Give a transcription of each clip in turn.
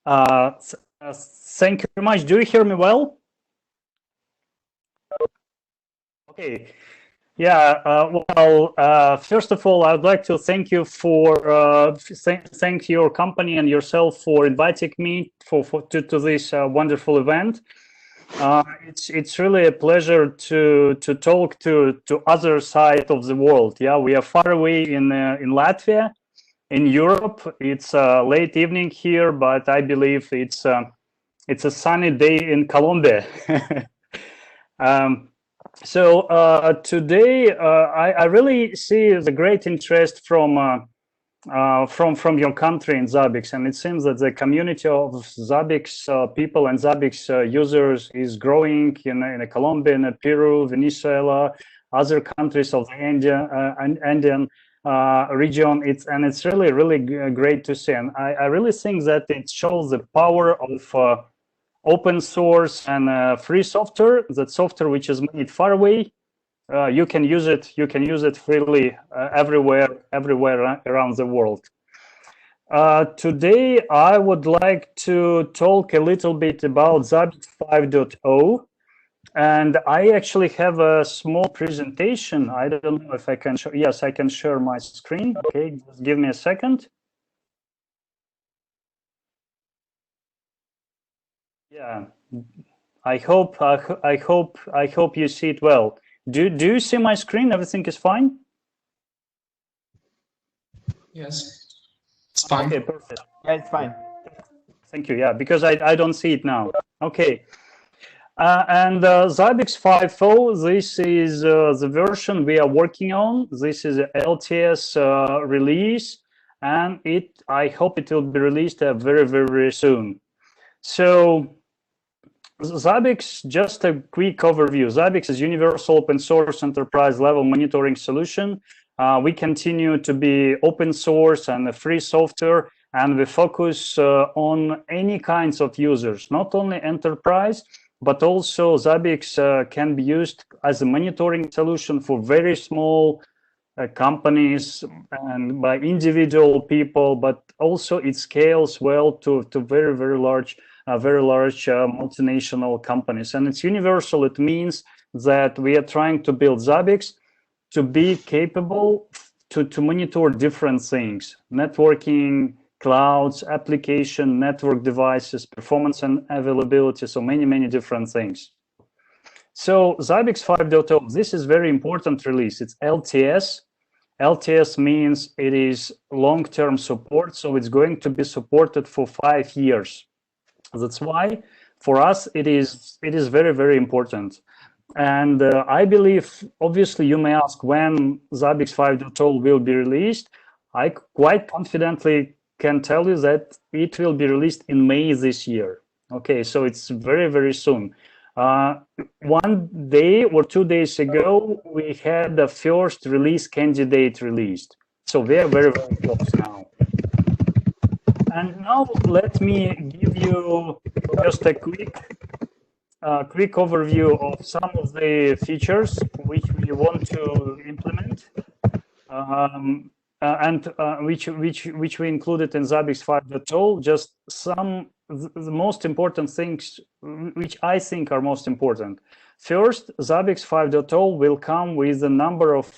Thank you very much. Do you hear me well? Okay. Yeah. First of all, I'd like to thank you for thank your company and yourself for inviting me to this wonderful event. It's really a pleasure to talk to other side of the world. Yeah, we are far away in Latvia. In Europe, it's late evening here, but I believe it's a sunny day in Colombia. Today, I really see the great interest from your country in Zabbix, and it seems that the community of Zabbix people and Zabbix users is growing in Colombia, in Peru, Venezuela, other countries of the Andean region. It's really great to see, and I really think that it shows the power of open source and free software. That software which is made far away, you can use it. You can use it freely everywhere around the world. Today, I would like to talk a little bit about Zabbix 5.0, and I actually have a small presentation. I don't know if I can show. Yes, I can share my screen. Okay, just give me a second. Yeah, I hope you see it well. Do you see my screen? Everything is fine? Yes, it's fine. Okay, perfect. Yeah, it's fine. Thank you. Yeah, because I don't see it now. Okay. And Zabbix 5.0, this is the version we are working on. This is a LTS release, and I hope it will be released very soon. So Zabbix, just a quick overview. Zabbix is universal open source enterprise level monitoring solution. We continue to be open source and a free software, and we focus on any kinds of users, not only enterprise, but also Zabbix can be used as a monitoring solution for very small companies and by individual people, but also it scales well to very large multinational companies. And it's universal. It means that we are trying to build Zabbix to be capable to monitor different things: networking, clouds, application, network devices, performance and availability, so many different things. So Zabbix 5.0, this is very important release. It's LTS. LTS means it is long-term support, so it's going to be supported for 5 years. That's why for us it is very important. And I believe, obviously, you may ask when Zabbix 5.0 will be released. I quite confidently can tell you that it will be released in May this year. Okay, so it's very soon. 1 day or 2 days ago, we had the first release candidate released. So we are very close now. And now let me give you just a quick overview of some of the features which we want to implement, and which we included in Zabbix 5.0. Just some the most important things which I think are most important. First, Zabbix 5.0 will come with a number of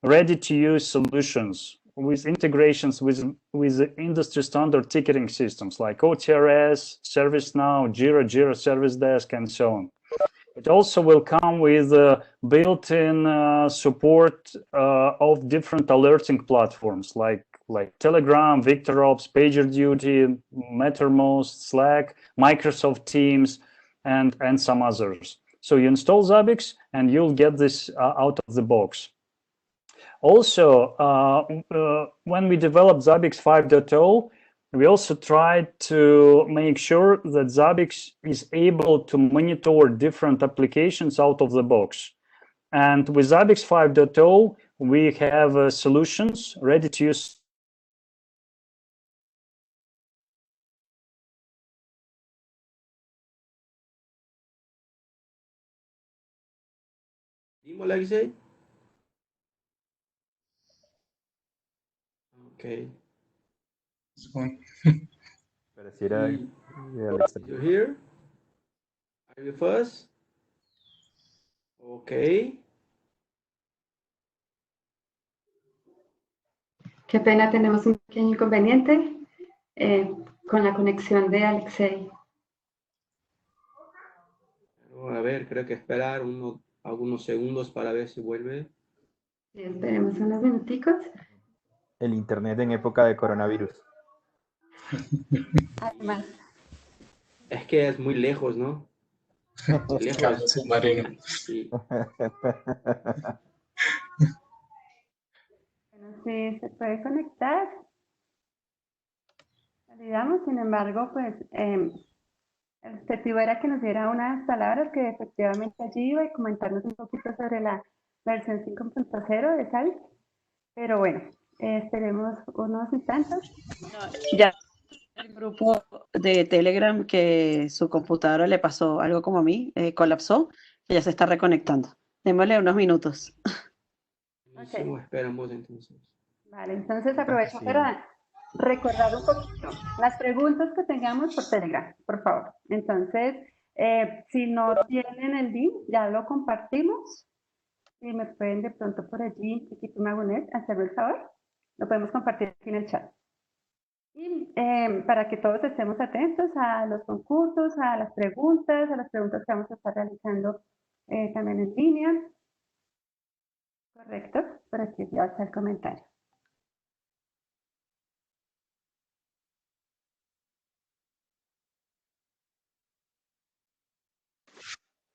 ready-to-use solutions with integrations with industry standard ticketing systems like OTRS, ServiceNow, Jira Service Desk, and so on. It also will come with built-in support of different alerting platforms like Telegram, VictorOps, PagerDuty, Mattermost, Slack, Microsoft Teams, and some others. So you install Zabbix and you'll get this out of the box. Also, when we developed Zabbix 5.0, we also tried to make sure that Zabbix is able to monitor different applications out of the box. And with Zabbix 5.0, we have solutions ready to use. Alexei? Okay. It's fine. Pareciera de Alexei. You here? Are you first? Okay. Qué pena, tenemos un pequeño inconveniente con la conexión de Alexei. A ver, creo que esperar algunos segundos para ver si vuelve. Sí, esperemos unos minuticos. El internet en época de coronavirus. Además, Es que es muy lejos, ¿no? Lejos. Cable submarino. Sí. bueno, sí, se puede conectar. Validamos, sin embargo, pues el objetivo era que nos diera unas palabras que efectivamente allí iba y comentarnos un poquito sobre la versión 5.0 de Zabbix. Pero bueno, esperemos unos instantes. Ya el grupo de Telegram que su computadora le pasó algo como a mí, colapsó, y ya se está reconectando. Démosle unos minutos. Buenísimo, esperamos entonces. Vale, entonces aprovecho Sí. para recordar un poquito las preguntas que tengamos por Telegram, por favor. Entonces, si no tienen el link, ya lo compartimos. Si me pueden de pronto por allí, equipo Imagunet, hacerme el favor, lo podemos compartir aquí en el chat. Y para que todos estemos atentos a los concursos, a las preguntas que vamos a estar realizando también en línea. Correcto, por aquí ya está el comentario.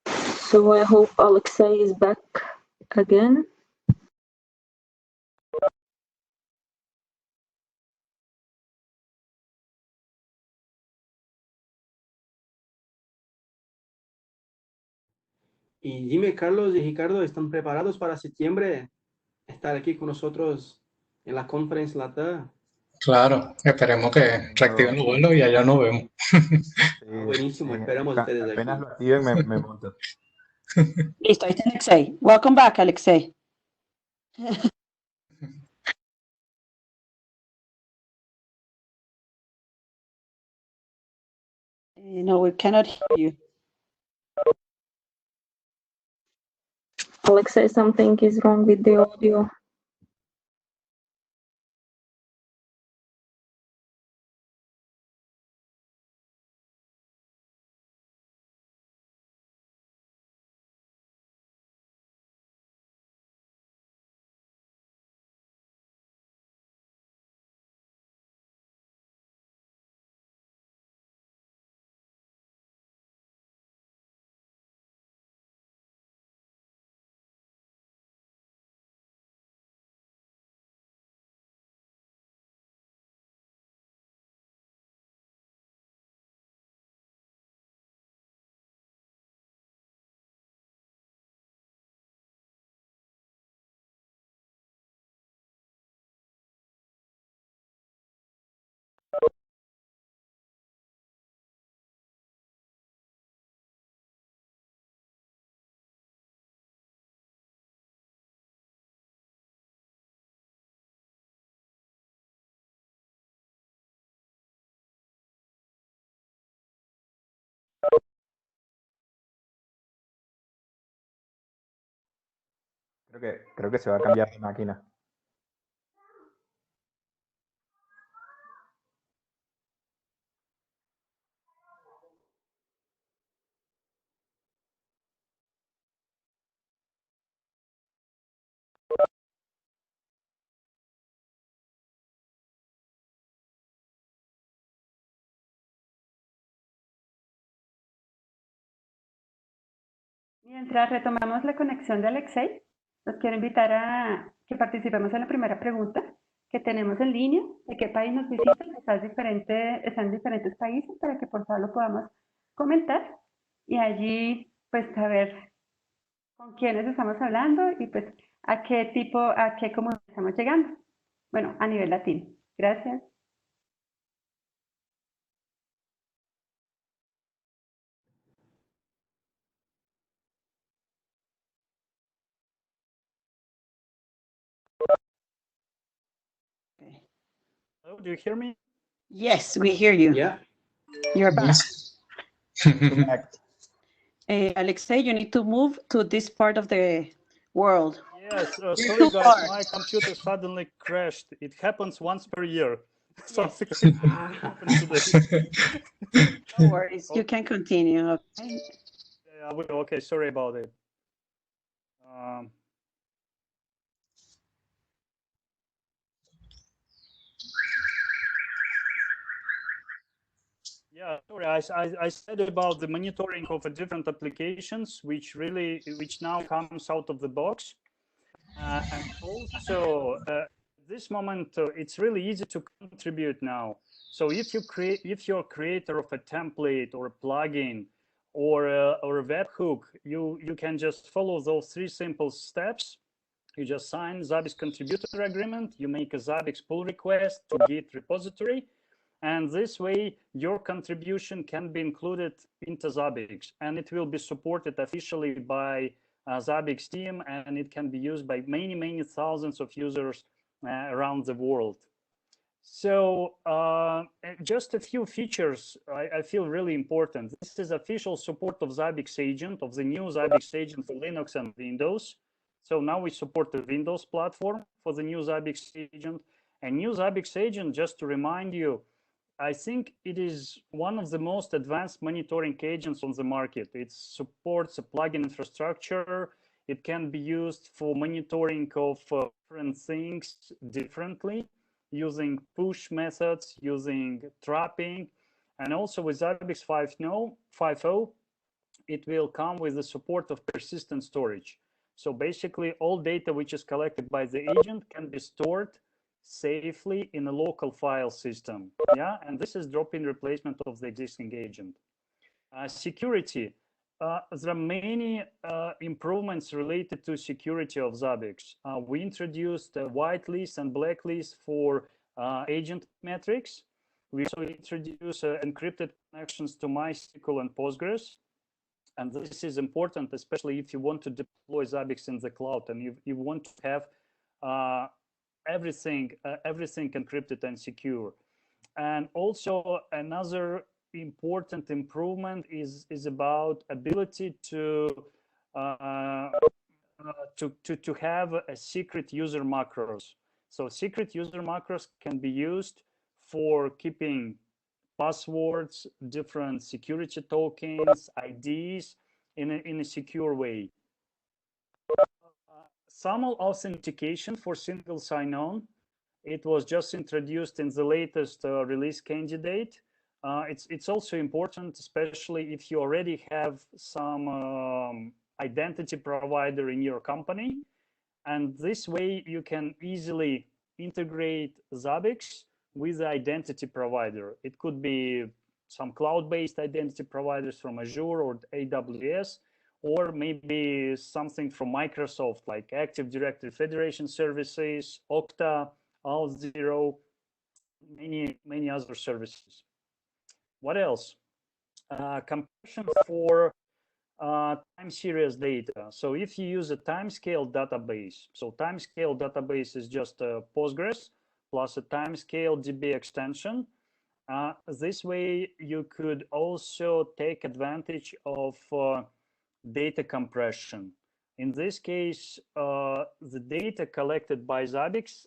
So I hope Alexei is back again. Y dime, Carlos y Ricardo, ¿están preparados para septiembre? Estar aquí con nosotros en la conferencia LATA. Claro, esperemos que reactiven los vuelos y allá nos vemos. Sí, Buenísimo, sí, esperamos ustedes aquí. apenas lo activen me monto. Listo, ahí está Alexei. Welcome back, Alexei. No, we cannot hear you. Alexei, something is wrong with the audio. Creo que se va a cambiar de máquina. Mientras retomamos la conexión de Alexei, los quiero invitar a que participemos en la primera pregunta que tenemos en línea, de qué país nos visitan, están en diferentes países, para que por favor lo podamos comentar y allí pues saber con quiénes estamos hablando y pues a qué comunidad estamos llegando. Bueno, a nivel latino. Gracias. Hello, do you hear me? Yes, we hear you. Yeah. You're back. Yes. Back. Alexei, you need to move to this part of the world. Yes, too sorry guys, far. my computer suddenly crashed. It happens once per year. Something happened today. No worries. You can continue. Okay. Okay, sorry about it. Yeah, sorry, I said about the monitoring of a different applications, which now comes out of the box. And also, at this moment, it's really easy to contribute now. So if you're a creator of a template or a plugin or a webhook, you can just follow those 3 simple steps. You just sign Zabbix contributor agreement, you make a Zabbix pull request to Git repository, and this way your contribution can be included into Zabbix, and it will be supported officially by Zabbix team, and it can be used by many thousands of users around the world. So just a few features I feel really important. This is official support of Zabbix agent, of the new Zabbix agent for Linux and Windows. So now we support the Windows platform for the new Zabbix agent. And new Zabbix agent, just to remind you, I think it is one of the most advanced monitoring agents on the market. It supports a plugin infrastructure. It can be used for monitoring of different things differently, using push methods, using trapping. And also with Zabbix 5.0, it will come with the support of persistent storage. So basically all data which is collected by the agent can be stored safely in a local file system. Yeah, and this is drop-in replacement of the existing agent. Security. There are many improvements related to security of Zabbix. We introduced a whitelist and blacklist for agent metrics. We also introduced encrypted connections to MySQL and Postgres. And this is important, especially if you want to deploy Zabbix in the cloud and you want to have everything encrypted and secure. And also another important improvement is about ability to have a secret user macros. So secret user macros can be used for keeping passwords, different security tokens, IDs in a secure way. SAML authentication for single sign-on. It was just introduced in the latest release candidate. It's also important, especially if you already have some identity provider in your company. And this way you can easily integrate Zabbix with the identity provider. It could be some cloud-based identity providers from Azure or AWS, or maybe something from Microsoft like Active Directory Federation Services, Okta, Auth0, many other services. What else? Compression for time series data. So if you use a timescale database, so timescale database is just a Postgres plus a timescale DB extension. This way you could also take advantage of data compression. In this case, the data collected by Zabbix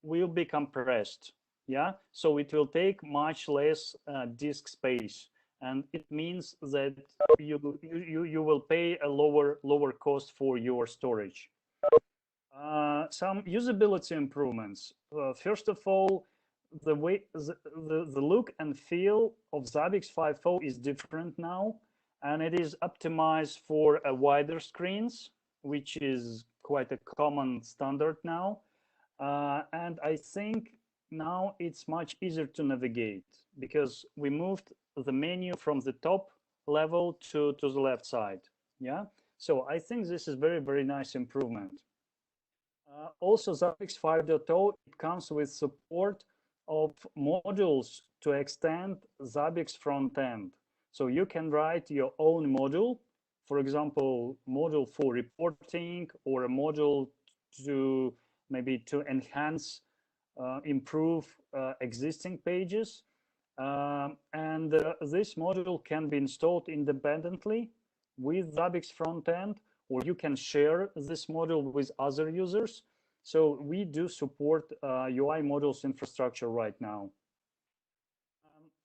will be compressed. Yeah, so it will take much less disk space, and it means that you will pay a lower cost for your storage. Some usability improvements. First of all, the way the look and feel of Zabbix 5.0 is different now, and it is optimized for a wider screens, which is quite a common standard now. And I think now it's much easier to navigate because we moved the menu from the top level to the left side. Yeah, so I think this is very nice improvement. Also, Zabbix 5.0, it comes with support of modules to extend Zabbix front end. So you can write your own module, for example, module for reporting, or a module to maybe to enhance, improve existing pages. This module can be installed independently with Zabbix frontend, or you can share this module with other users. So we do support UI modules infrastructure right now.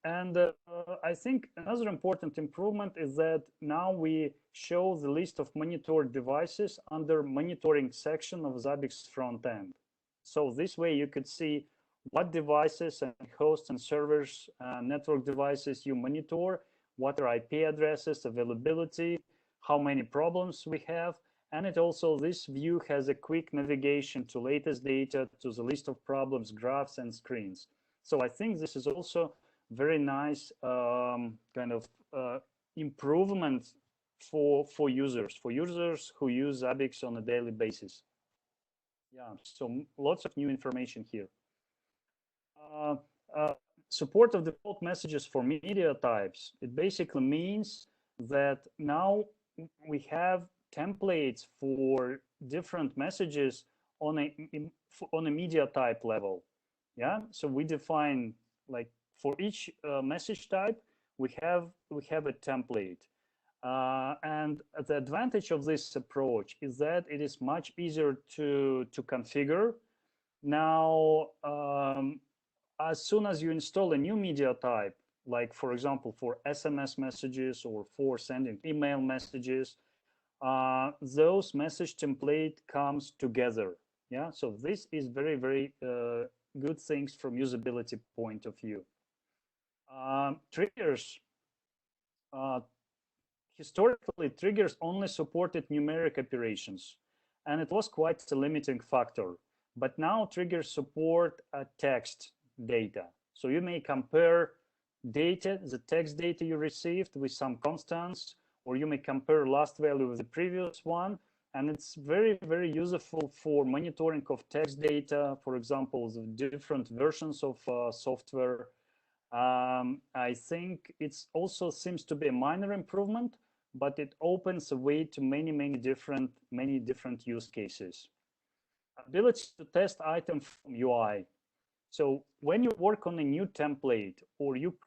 I think another important improvement is that now we show the list of monitored devices under monitoring section of Zabbix frontend. So this way you could see what devices and hosts and servers, network devices you monitor, what are IP addresses, availability, how many problems we have. And it also, this view has a quick navigation to latest data, to the list of problems, graphs, and screens. So I think this is also very nice kind of improvement for users who use Zabbix on a daily basis. Yeah, so lots of new information here. Support of default messages for media types. It basically means that now we have templates for different messages on a media type level. Yeah, so we define, like, for each message type, we have a template. And the advantage of this approach is that it is much easier to configure. Now, as soon as you install a new media type, like for example, for SMS messages or for sending email messages, those message template comes together. Yeah, so this is very, very good things from usability point of view. Triggers. Historically, triggers only supported numeric operations, and it was quite a limiting factor. But now triggers support text data. So you may compare data, the text data you received, with some constants, or you may compare last value with the previous one. And it's very, very useful for monitoring of text data, for example, the different versions of software. I think it's also seems to be a minor improvement, but it opens a way to many different use cases. Ability to test items from UI. So when you work on a new template, or you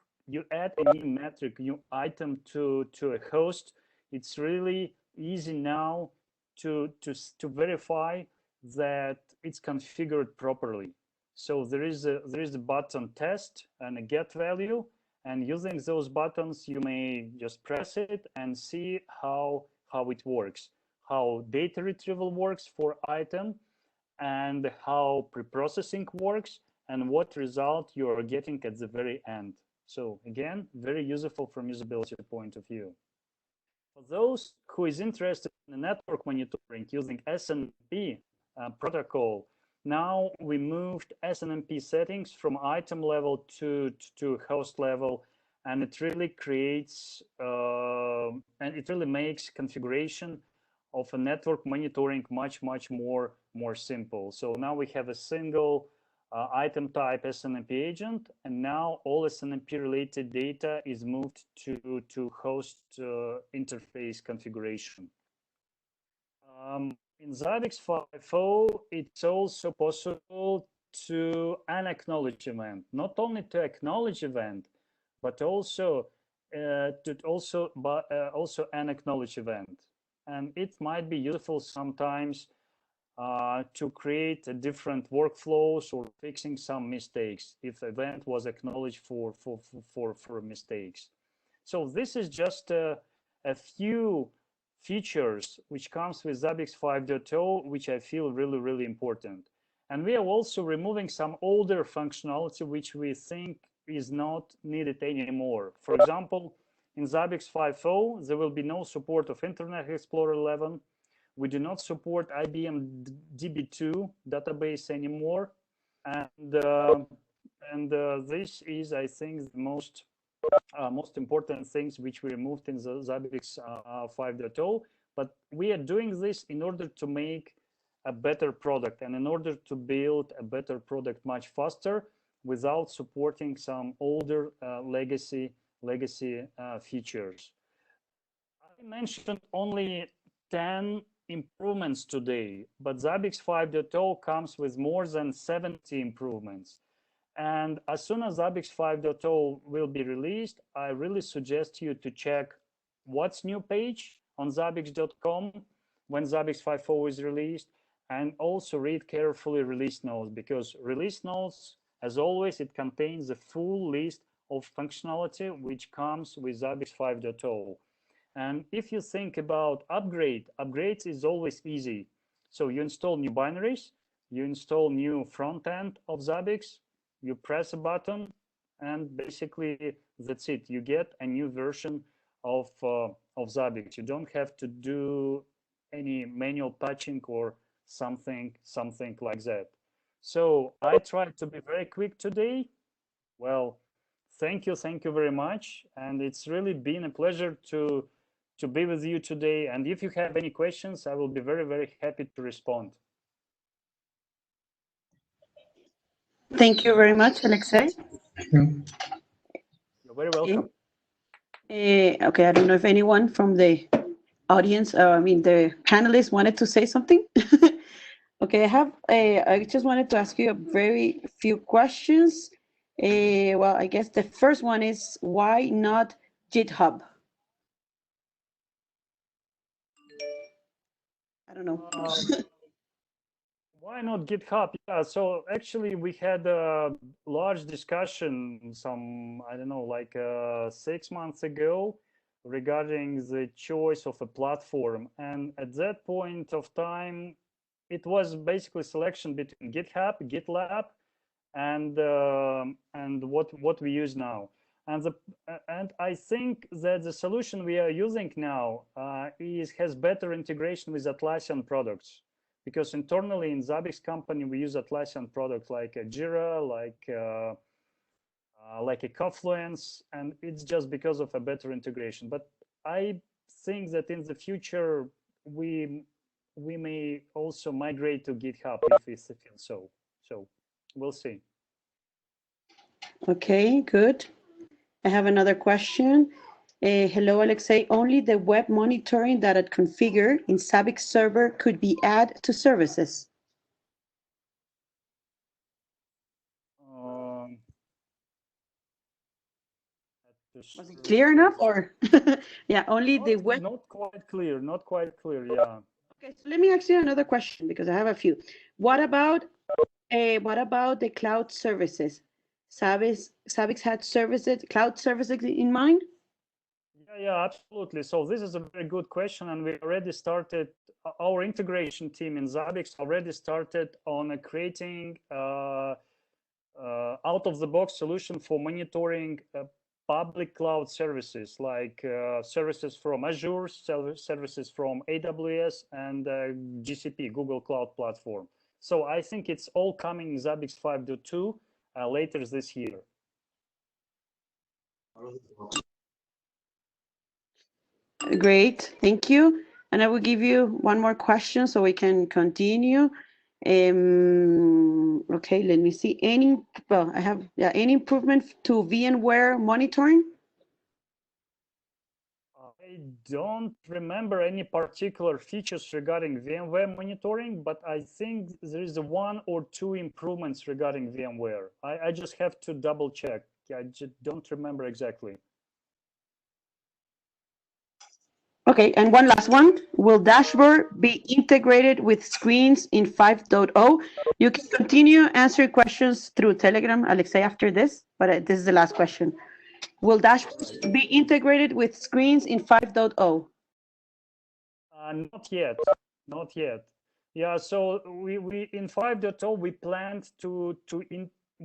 add a new metric, new item to a host, it's really easy now to verify that it's configured properly. So there is a button test and a get value, and using those buttons, you may just press it and see how it works, how data retrieval works for item, and how preprocessing works, and what result you are getting at the very end. So again, very useful from usability point of view. For those who is interested in network monitoring using SNMP protocol, now we moved SNMP settings from item level to host level, and it really creates and it really makes configuration of a network monitoring much more simple. So now we have a single item type SNMP agent, and now all SNMP related data is moved to host interface configuration. In Zabbix 5.0, it's also possible to unacknowledge event, not only to acknowledge event, but also unacknowledge event. And it might be useful sometimes to create different workflows or fixing some mistakes if event was acknowledged for mistakes. So this is just a few features which comes with Zabbix 5.0, which I feel really important. And we are also removing some older functionality which we think is not needed anymore. For example, in Zabbix 5.0, there will be no support of Internet Explorer 11. We do not support IBM DB2 database anymore. And this is, I think, the most important things which we removed in the Zabbix 5.0. But we are doing this in order to make a better product and in order to build a better product much faster without supporting some older legacy features. I mentioned only 10 improvements today, but Zabbix 5.0 comes with more than 70 improvements. And as soon as Zabbix 5.0 will be released, I really suggest you to check what's new page on zabbix.com when Zabbix 5.0 is released, and also read carefully release notes, because release notes, as always, it contains a full list of functionality which comes with Zabbix 5.0. And if you think about upgrades is always easy. So you install new binaries, you install new front end of Zabbix, you press a button, and basically that's it. You get a new version of Zabbix. You don't have to do any manual patching or something like that. So I tried to be very quick today. Well, thank you very much, and it's really been a pleasure to be with you today. And if you have any questions, I will be very happy to respond. Thank you very much, Alexei. You're very welcome. Okay, I don't know if anyone from the audience, the panelists wanted to say something. Okay, I just wanted to ask you a very few questions. Well, I guess the first one is, why not GitHub? I don't know. Why not GitHub? Yeah, so actually we had a large discussion I don't know, like 6 months ago regarding the choice of a platform. And at that point of time, it was basically selection between GitHub, GitLab, and what we use now. And I think that the solution we are using now has better integration with Atlassian products, because internally in Zabbix company we use Atlassian products like Jira, like a Confluence, and it's just because of a better integration. But I think that in the future we may also migrate to GitHub if we feel so. So we'll see. Okay, good. I have another question. Hello, Alexei. Only the web monitoring that I configure in Zabbix server could be added to services. Was it clear enough, or yeah, only the web? Not quite clear. Yeah. Okay, so let me ask you another question, because I have a few. What about the cloud services? Zabbix had cloud services in mind? Yeah, absolutely. So this is a very good question, and we already started. Our integration team in Zabbix already started on creating out-of-the-box solution for monitoring public cloud services, like services from Azure, services from AWS, and GCP, Google Cloud Platform. So I think it's all coming in Zabbix 5.2 later this year. Great, thank you. And I will give you one more question so we can continue. Okay, let me see. Any improvement to VMware monitoring? I don't remember any particular features regarding VMware monitoring, but I think there is one or two improvements regarding VMware. I just have to double check. I just don't remember exactly. Okay, and one last one. Will dashboard be integrated with screens in 5.0? You can continue answering questions through Telegram, Alexei, after this, but this is the last question. Will dashboards be integrated with screens in 5.0? Not yet. Yeah, so we in 5.0 we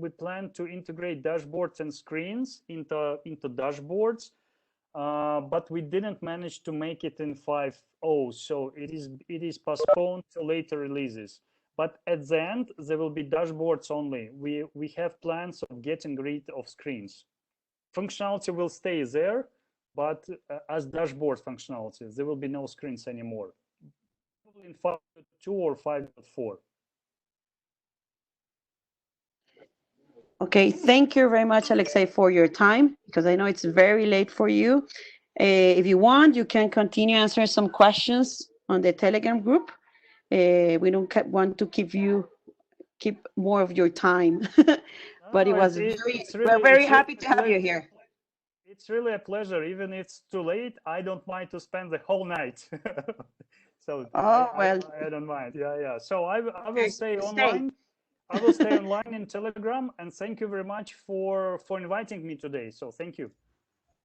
planned to integrate dashboards and screens into dashboards. But we didn't manage to make it in 5.0, so it is postponed to later releases. But at the end, there will be dashboards only. We have plans of getting rid of screens. Functionality will stay there, but as dashboard functionality, there will be no screens anymore. Probably in 5.2 or 5.4. Okay, thank you very much, Alexei, for your time, because I know it's very late for you. If you want, you can continue answering some questions on the Telegram group. We don't want to keep more of your time. but it No, was we're very happy to have you here. It's really a pleasure. Even if it's too late, I don't mind to spend the whole night. So I don't mind. Yeah. So I will stay online. I will stay online in Telegram, and thank you very much for inviting me today. So thank you.